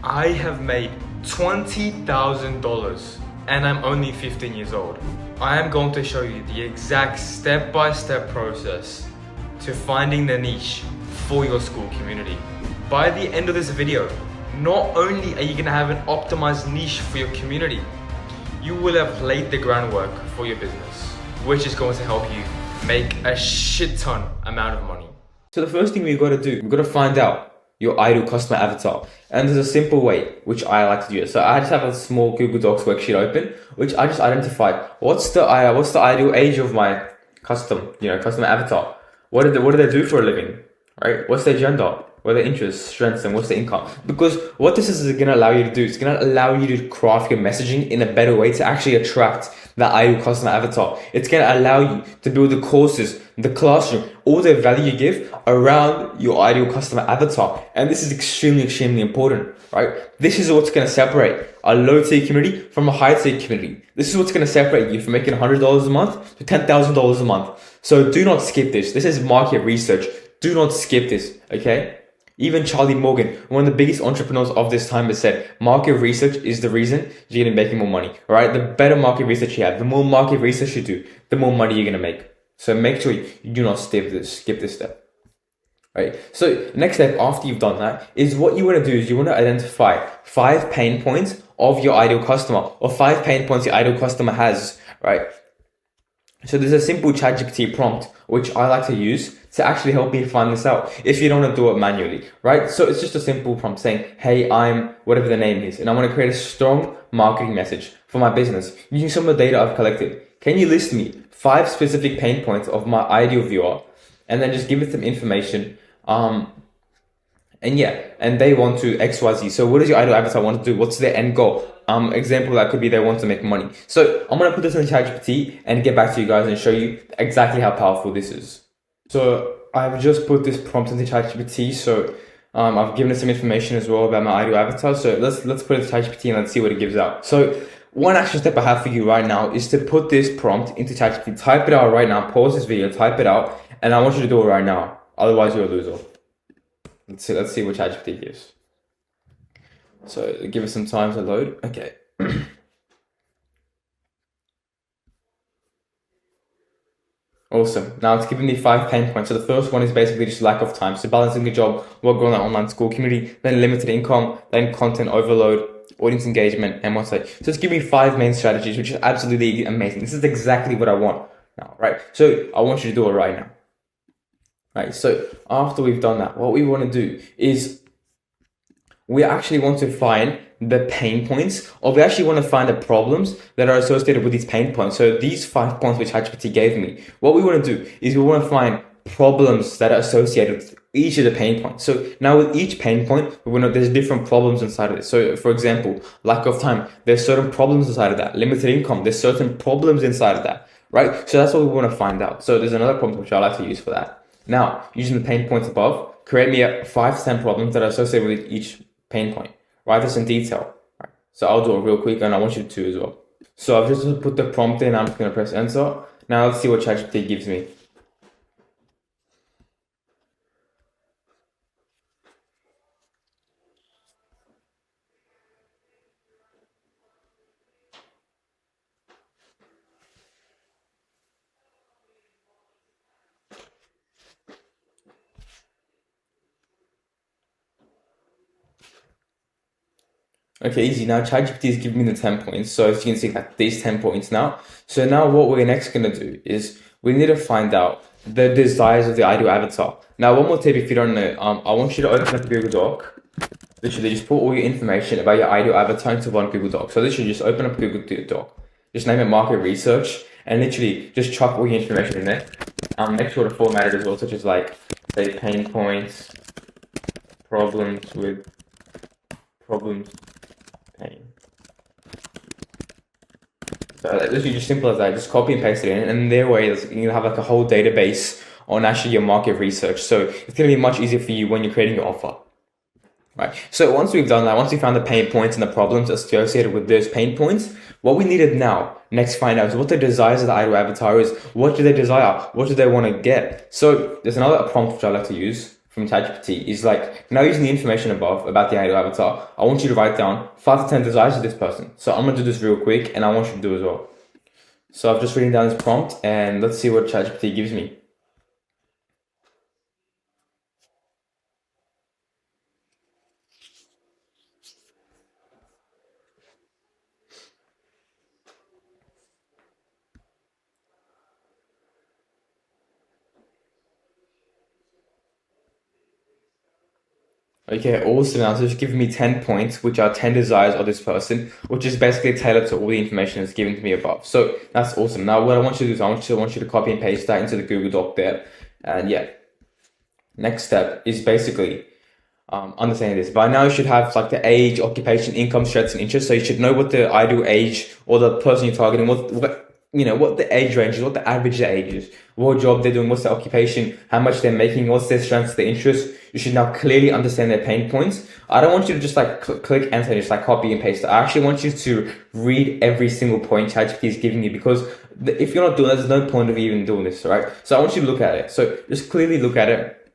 I have made $20,000 and I'm only 15 years old. I am going to show you the exact step-by-step process to finding the niche for your school community. By the end of this video, not only are you going to have an optimized niche for your community, you will have laid the groundwork for your business, which is going to help you make a shit ton amount of money. So the first thing we've got to do, we've got to find out your ideal customer avatar. And there's a simple way which I like to do it. So I just have a small Google Docs worksheet open, which I just identified what's the ideal age of my customer avatar. What do they do for a living? Right? What's their gender? What are their interests, strengths, and what's their income? Because what this is going to allow you to do, it's going to allow you to craft your messaging in a better way to actually attract that ideal customer avatar. It's going to allow you to build the courses, the classroom, all the value you give around your ideal customer avatar. And this is extremely, extremely important, right? This is what's going to separate a low-tier community from a high-tier community. This is what's going to separate you from making $100 a month to $10,000 a month. So do not skip this. This is market research. Do not skip this, okay? Even Charlie Morgan, one of the biggest entrepreneurs of this time, has said market research is the reason you're going to be making more money. All right, the better market research you have, the more market research you do, the more money you're going to make. So make sure you do not skip this step. Right. So next step after you've done that is what you want to do is you want to identify 5 pain points of your ideal customer, or 5 pain points your ideal customer has. Right. So there's a simple ChatGPT prompt which I like to use to actually help me find this out if you don't want to do it manually, right? So it's just a simple prompt saying, hey, I'm whatever the name is, and I want to create a strong marketing message for my business using some of the data I've collected. Can you list me 5 specific pain points of my ideal viewer, and then just give it some information, and they want to XYZ. So what does your ideal avatar want to do? What's their end goal? Example that could be they want to make money. So I'm going to put this in ChatGPT and get back to you guys and show you exactly how powerful this is. So I've just put this prompt into ChatGPT. So I've given it some information as well about my ideal avatar. So let's put it into ChatGPT and let's see what it gives out. So one action step I have for you right now is to put this prompt into ChatGPT. Type it out right now. Pause this video. Type it out, and I want you to do it right now. Otherwise, you're a loser. Let's see what ChatGPT gives. So give it some time to load. Okay. Awesome. Now it's giving me 5 pain points. So the first one is basically just lack of time. So balancing the job while growing an online school community, then limited income, then content overload, audience engagement, and what's that. So it's giving me 5 main strategies, which is absolutely amazing. This is exactly what I want now, right? So I want you to do it right now. Right. So after we've done that, what we want to do is we actually want to find the pain points, or we actually want to find the problems that are associated with these pain points. So these 5 points which ChatGPT gave me, what we want to do is we want to find problems that are associated with each of the pain points. So now with each pain point, we want to, there's different problems inside of it. So for example, lack of time, there's certain problems inside of that. Limited income, there's certain problems inside of that, right? So that's what we want to find out. So there's another prompt which I like to use for that. Now, using the pain points above, create me 5 to 10 problems that are associated with each pain point. Write this in detail. Right. So I'll do it real quick, and I want you to as well. So I've just put the prompt in. I'm just going to press enter. Now let's see what ChatGPT gives me. Okay, easy. Now ChatGPT is giving me the 10 points. So as you can see, like these 10 points now. So now what we're next going to do is we need to find out the desires of the ideal avatar. Now, one more tip if you don't know, I want you to open up a Google Doc. Literally just put all your information about your ideal avatar into one Google Doc. So literally just open up a Google Doc. Just name it market research, and literally just chuck all your information in there. Make sure to format it as well, such as like, say, pain points, problems, pain. So literally just simple as that. Just copy and paste it in, and their way is you have like a whole database on actually your market research. So it's going to be much easier for you when you're creating your offer. Right. So once we've done that, once we found the pain points and the problems associated with those pain points, what we needed now, next find out is what the desires of the ideal avatar is. What do they desire? What do they want to get? So there's another prompt which I like to use from ChatGPT is like, now using the information above about the ideal avatar, I want you to write down 5 to 10 desires of this person. So I'm gonna do this real quick, and I want you to do as well. So I've just written down this prompt, and let's see what ChatGPT gives me. Okay, awesome. Now, so it's giving me 10 points, which are 10 desires of this person, which is basically tailored to all the information that's given to me above. So that's awesome. Now, what I want you to do is I want you to copy and paste that into the Google Doc there. And yeah, next step is basically understanding this. By now, you should have like the age, occupation, income, strengths, and interests. So you should know what the ideal age or the person you're targeting, what the age range is, what the average age is, what job they're doing, what's their occupation, how much they're making, what's their strengths, their interests. You should now clearly understand their pain points. I don't want you to just like click enter and just like copy and paste it. I actually want you to read every single point ChatGPT is giving you, because if you're not doing that, there's no point of even doing this, right? So I want you to look at it. So just clearly look at it,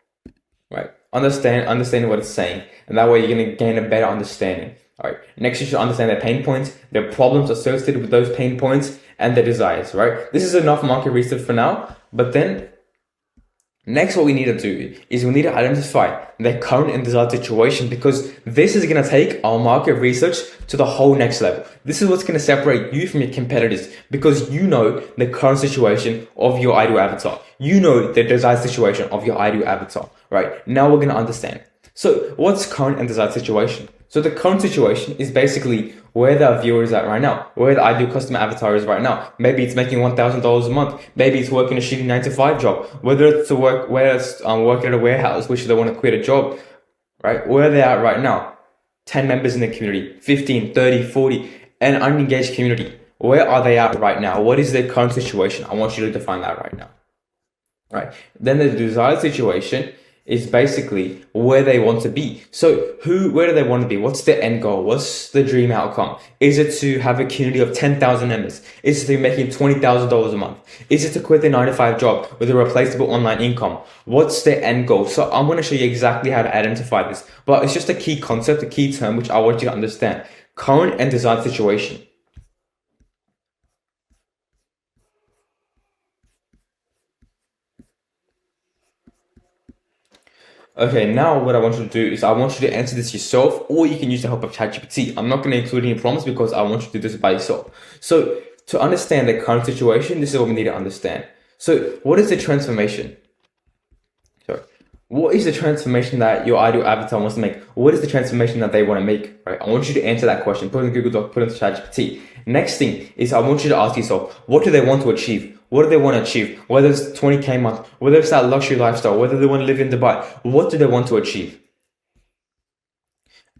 right? Understand what it's saying, and that way you're going to gain a better understanding. All right. Next, you should understand their pain points, their problems associated with those pain points, and their desires, right? This is enough market research for now, but then next, what we need to do is we need to identify their current and desired situation, because this is going to take our market research to the whole next level. This is what's going to separate you from your competitors, because you know the current situation of your ideal avatar. You know the desired situation of your ideal avatar, right? Now we're going to understand. So what's current and desired situation? So the current situation is basically where the viewer is at right now, where the ideal customer avatar is right now. Maybe it's making $1,000 a month. Maybe it's working a shitty 9-to-5 job. Whether it's working at a warehouse, which they want to quit a job, right? Where they're at right now. 10 members in the community, 15, 30, 40, an unengaged community. Where are they at right now? What is their current situation? I want you to define that right now. Right. Then the desired situation is basically where they want to be. So where do they want to be? What's the end goal? What's the dream outcome? Is it to have a community of 10,000 members? Is it to be making $20,000 a month? Is it to quit the 9-to-5 job with a replaceable online income? What's the end goal? So I'm going to show you exactly how to identify this, but it's just a key concept, a key term, which I want you to understand. Current and desired situation. Okay, now what I want you to do is I want you to answer this yourself, or you can use the help of ChatGPT. I'm not going to include any prompts because I want you to do this by yourself. So to understand the current situation, this is what we need to understand. So what is the transformation? Sorry. What is the transformation that your ideal avatar wants to make? What is the transformation that they want to make? Right? I want you to answer that question. Put it in Google Doc, put it into ChatGPT. Next thing is I want you to ask yourself, what do they want to achieve? What do they want to achieve? Whether it's 20K a month, whether it's that luxury lifestyle, whether they want to live in Dubai, what do they want to achieve?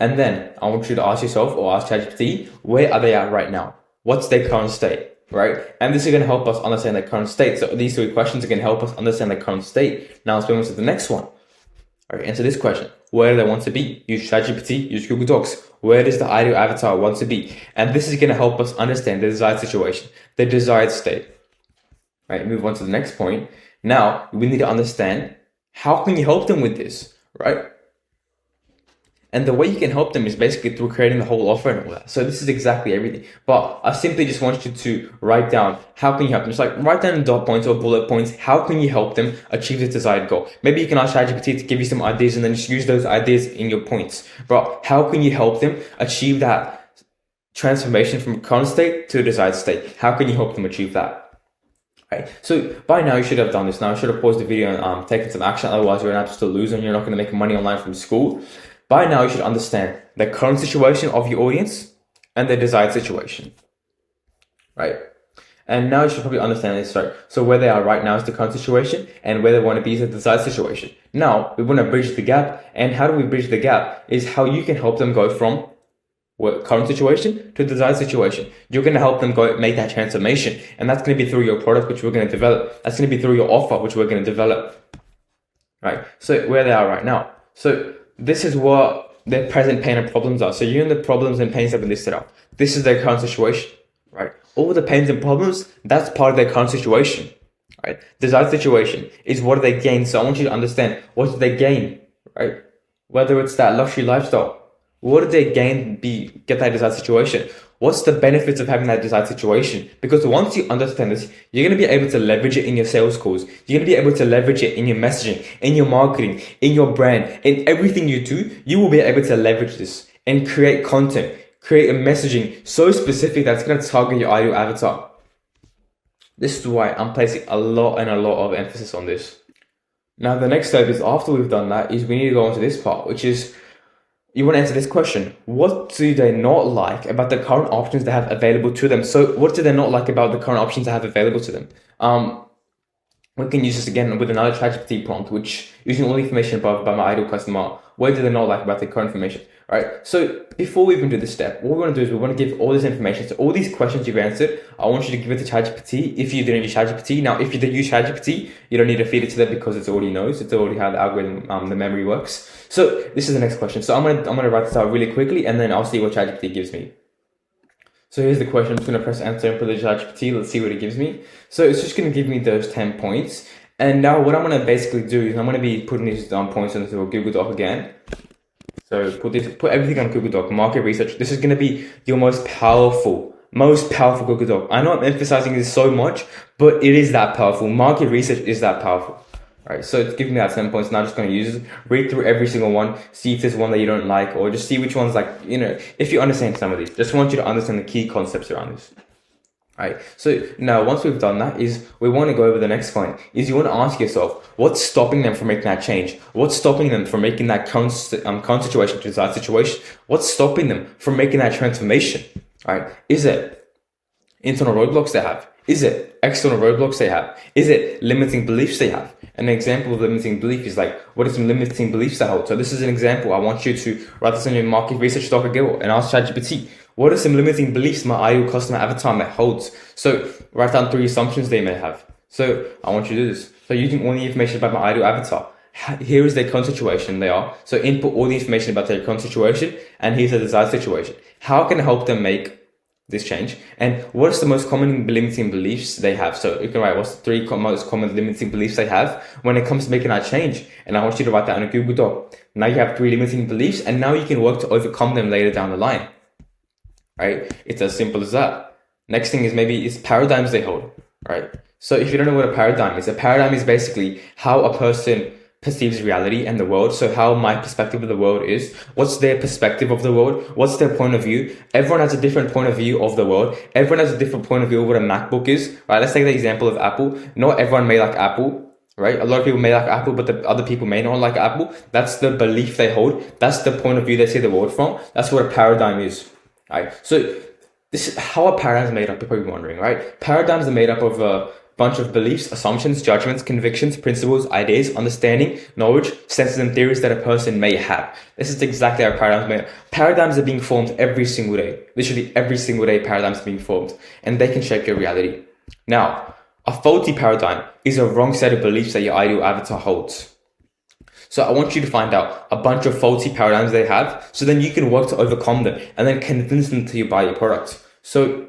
And then I want you to ask yourself or ask ChatGPT, where are they at right now? What's their current state, right? And this is going to help us understand their current state. So these 3 questions are going to help us understand their current state. Now let's move on to the next one. All right, answer this question. Where do they want to be? Use ChatGPT, use Google Docs. Where does the ideal avatar want to be? And this is going to help us understand the desired situation, the desired state. Right, move on to the next point. Now, we need to understand, how can you help them with this, right? And the way you can help them is basically through creating the whole offer and all that. So this is exactly everything. But I simply just want you to write down, how can you help them? Just like write down in dot points or bullet points, how can you help them achieve the desired goal? Maybe you can ask ChatGPT to give you some ideas and then just use those ideas in your points. But how can you help them achieve that transformation from current state to a desired state? How can you help them achieve that? Right. So by now you should have done this. Now I should have paused the video and taken some action. Otherwise you're an absolute loser and you're not going to make money online from school. By now you should understand the current situation of your audience and the desired situation. Right. And now you should probably understand this, right? So where they are right now is the current situation, and where they want to be is the desired situation. Now we want to bridge the gap. And how do we bridge the gap? Is how you can help them go from current situation to desired situation. You're going to help them go make that transformation, and that's going to be through your product, which we're going to develop. That's going to be through your offer, which we're going to develop. Right. So where they are right now. So this is what their present pain and problems are. So you know the problems and pains have been listed out. This is their current situation. Right. All the pains and problems, that's part of their current situation. Right. Desired situation is what do they gain. So I want you to understand, what do they gain right? Whether it's that luxury lifestyle, what did they get that desired situation? What's the benefits of having that desired situation? Because once you understand this, you're going to be able to leverage it in your sales calls. You're going to be able to leverage it in your messaging, in your marketing, in your brand, in everything you do. You will be able to leverage this and create content, create a messaging so specific that's going to target your ideal avatar. This is why I'm placing a lot of emphasis on this. Now, the next step is, after we've done that, is we need to go on to this part, which is you want to answer this question. What do they not like about the current options they have available to them? So what do they not like about the current options they have available to them? We can use this again with another ChatGPT prompt, which using all the information above about my ideal customer. What do they not like about the current information? Right. So before we even do this step, what we want to do is we want to give all this information. So all these questions you've answered, I want you to give it to ChatGPT if you didn't use ChatGPT. Now, if you did use ChatGPT, you don't need to feed it to them because it already knows. It's already how the algorithm, the memory works. So this is the next question. So I'm gonna write this out really quickly, and then I'll see what ChatGPT gives me. So here's the question. I'm just gonna press enter and put the ChatGPT. Let's see what it gives me. So it's just gonna give me those 10 points. And now what I'm gonna basically do is I'm gonna be putting these points into a Google Doc again. So put everything on Google Doc. Market research. This is going to be your most powerful Google Doc. I know I'm emphasizing this so much, but it is that powerful. Market research is that powerful. All right. So it's giving me that 10 points. Now I'm just going to use it. Read through every single one. See if there's one that you don't like, or just see which one's like, if you understand some of these. Just want you to understand the key concepts around this. Right. So now once we've done that, is we want to go over the next point, is you want to ask yourself, what's stopping them from making that change? What's stopping them from making that current situation to desired situation? What's stopping them from making that transformation? Right. Is it internal roadblocks they have? Is it external roadblocks they have? Is it limiting beliefs they have? An example of limiting belief is like, what are some limiting beliefs they hold? So this is an example. I want you to write this in your market research doc again and ask ChatGPT, what are some limiting beliefs my ideal customer avatar may holds? So write down 3 assumptions they may have. So I want you to do this. So using all the information about my ideal avatar, here is their current situation they are. So input all the information about their current situation, and here's the desired situation. How can I help them make this change? And what's the most common limiting beliefs they have? So you can write what's the 3 most common limiting beliefs they have when it comes to making that change. And I want you to write that in a Google Doc. Now you have 3 limiting beliefs, and now you can work to overcome them later down the line. Right? It's as simple as that. Next thing is maybe it's paradigms they hold. Right? So if you don't know what a paradigm is basically how a person perceives reality and the world. So how my perspective of the world is, what's their perspective of the world, what's their point of view. Everyone has a different point of view of the world. Everyone has a different point of view of what a MacBook is. Right? Let's take the example of Apple. Not everyone may like Apple. Right? A lot of people may like Apple, but the other people may not like Apple. That's the belief they hold. That's the point of view they see the world from. That's what a paradigm is. Right? So this is how a paradigm is made up. You're probably wondering, right? Paradigms are made up of a bunch of beliefs, assumptions, judgments, convictions, principles, ideas, understanding, knowledge, senses, and theories that a person may have. This is exactly how paradigms are made up. Paradigms are being formed every single day. Literally every single day, paradigms are being formed, and they can shape your reality. Now, a faulty paradigm is a wrong set of beliefs that your ideal avatar holds. So I want you to find out a bunch of faulty paradigms they have, so then you can work to overcome them and then convince them to buy your product. So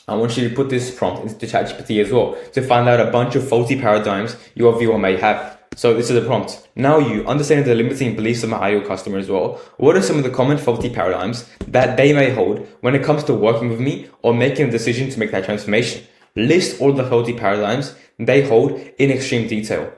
I want you to put this prompt into ChatGPT as well to find out a bunch of faulty paradigms your viewer may have. So this is the prompt. Now you understand the limiting beliefs of my ideal customer as well. What are some of the common faulty paradigms that they may hold when it comes to working with me or making a decision to make that transformation? List all the faulty paradigms they hold in extreme detail.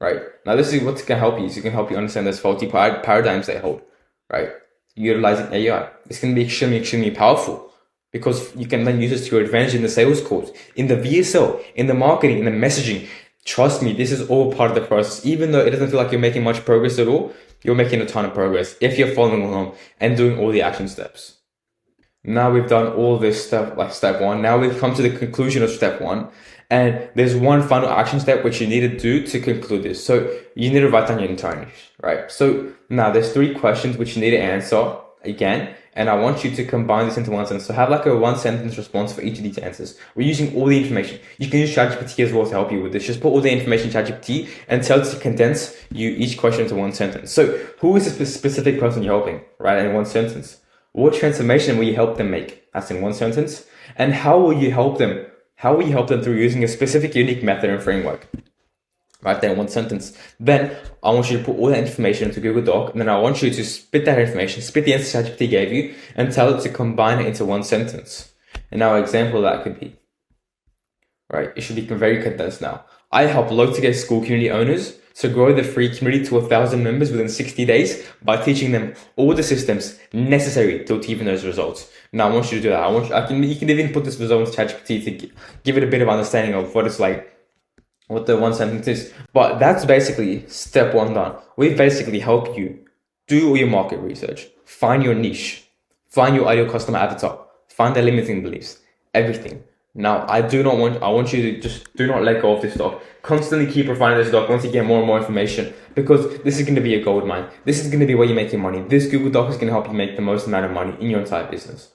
Right? Now this is what can help you. So it can help you understand those faulty paradigms they hold. Right? Utilizing AI. It's going to be extremely powerful because you can then use this to your advantage in the sales calls, in the VSL, in the marketing, in the messaging. Trust me, this is all part of the process. Even though it doesn't feel like you're making much progress at all, you're making a ton of progress if you're following along and doing all the action steps. Now we've done all this stuff, like step 1. Now we've come to the conclusion of step 1. And there's one final action step which you need to do to conclude this. So you need to write down your entire niche, right? So now there's 3 questions which you need to answer again. And I want you to combine this into one sentence. So have like a 1-sentence response for each of these answers. We're using all the information. You can use ChatGPT as well to help you with this. Just put all the information in ChatGPT and tell it to condense each question into 1 sentence. So who is the specific person you're helping, right? In 1 sentence. What transformation will you help them make? That's in 1 sentence. And how will you help them? How will you help them through using a specific unique method and framework? Right there in one sentence. Then I want you to put all that information into Google Doc, and then I want you to spit that information, spit the answer ChatGPT gave you, and tell it to combine it into one sentence. And now, an example of that could be, right? It should be very condensed now. I help low-to-get school community owners to grow the free community to 1,000 members within 60 days by teaching them all the systems necessary to achieving those results. Now, I want you to do that. You can even put this result into ChatGPT to give it a bit of understanding of what it's like, what the one sentence is. But that's basically step one done. We basically help you do all your market research, find your niche, find your ideal customer avatar, find their limiting beliefs, everything. Now, I want you to just do not let go of this doc. Constantly keep refining this doc once you get more and more information, because this is going to be a gold mine. This is going to be where you make your money. This Google Doc is going to help you make the most amount of money in your entire business.